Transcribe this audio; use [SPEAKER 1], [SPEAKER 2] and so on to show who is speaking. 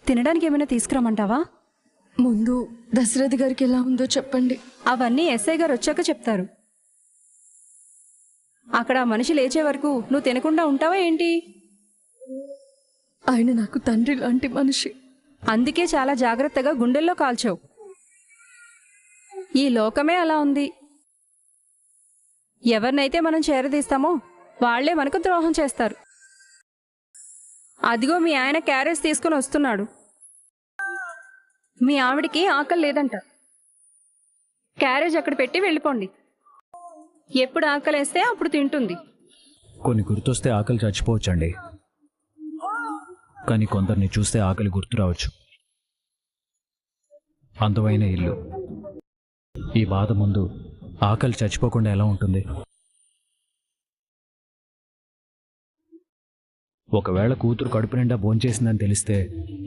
[SPEAKER 1] తినడానికి ఏమైనా తీసుకురమ్మంటావా?
[SPEAKER 2] ముందు దశరథ్ గారికి ఎలా ఉందో చెప్పండి.
[SPEAKER 1] అవన్నీ ఎస్ఐ గారు వచ్చాక చెప్తారు. అక్కడ ఆ మనిషి లేచే వరకు నువ్వు తినకుండా ఉంటావా ఏంటి?
[SPEAKER 2] ఆయన నాకు తండ్రి లాంటి మనిషి.
[SPEAKER 1] అందుకే చాలా జాగ్రత్తగా గుండెల్లో కాల్చావు. ఈ లోకమే అలా ఉంది. ఎవరినైతే మనం చేరదీస్తామో వాళ్లే మనకు ద్రోహం చేస్తారు. అదిగో మీ ఆయన క్యారేజ్ తీసుకుని వస్తున్నాడు. మీ ఆవిడికి ఆకలి లేదంట. క్యారేజ్ అక్కడ పెట్టి వెళ్ళిపోండి. ఎప్పుడు ఆకలేస్తే అప్పుడు తింటుంది.
[SPEAKER 3] కొన్ని గుర్తొస్తే ఆకలి చచ్చిపోవచ్చండి, కానీ కొందరిని చూస్తే ఆకలి గుర్తు రావచ్చు. అందమైన ఇల్లు, ఈ బాధ ముందు ఆకలి చచ్చిపోకుండా ఎలా ఉంటుంది? ఒకవేళ కూతురు కడుపు నిండా భోంచేసిందని తెలిస్తే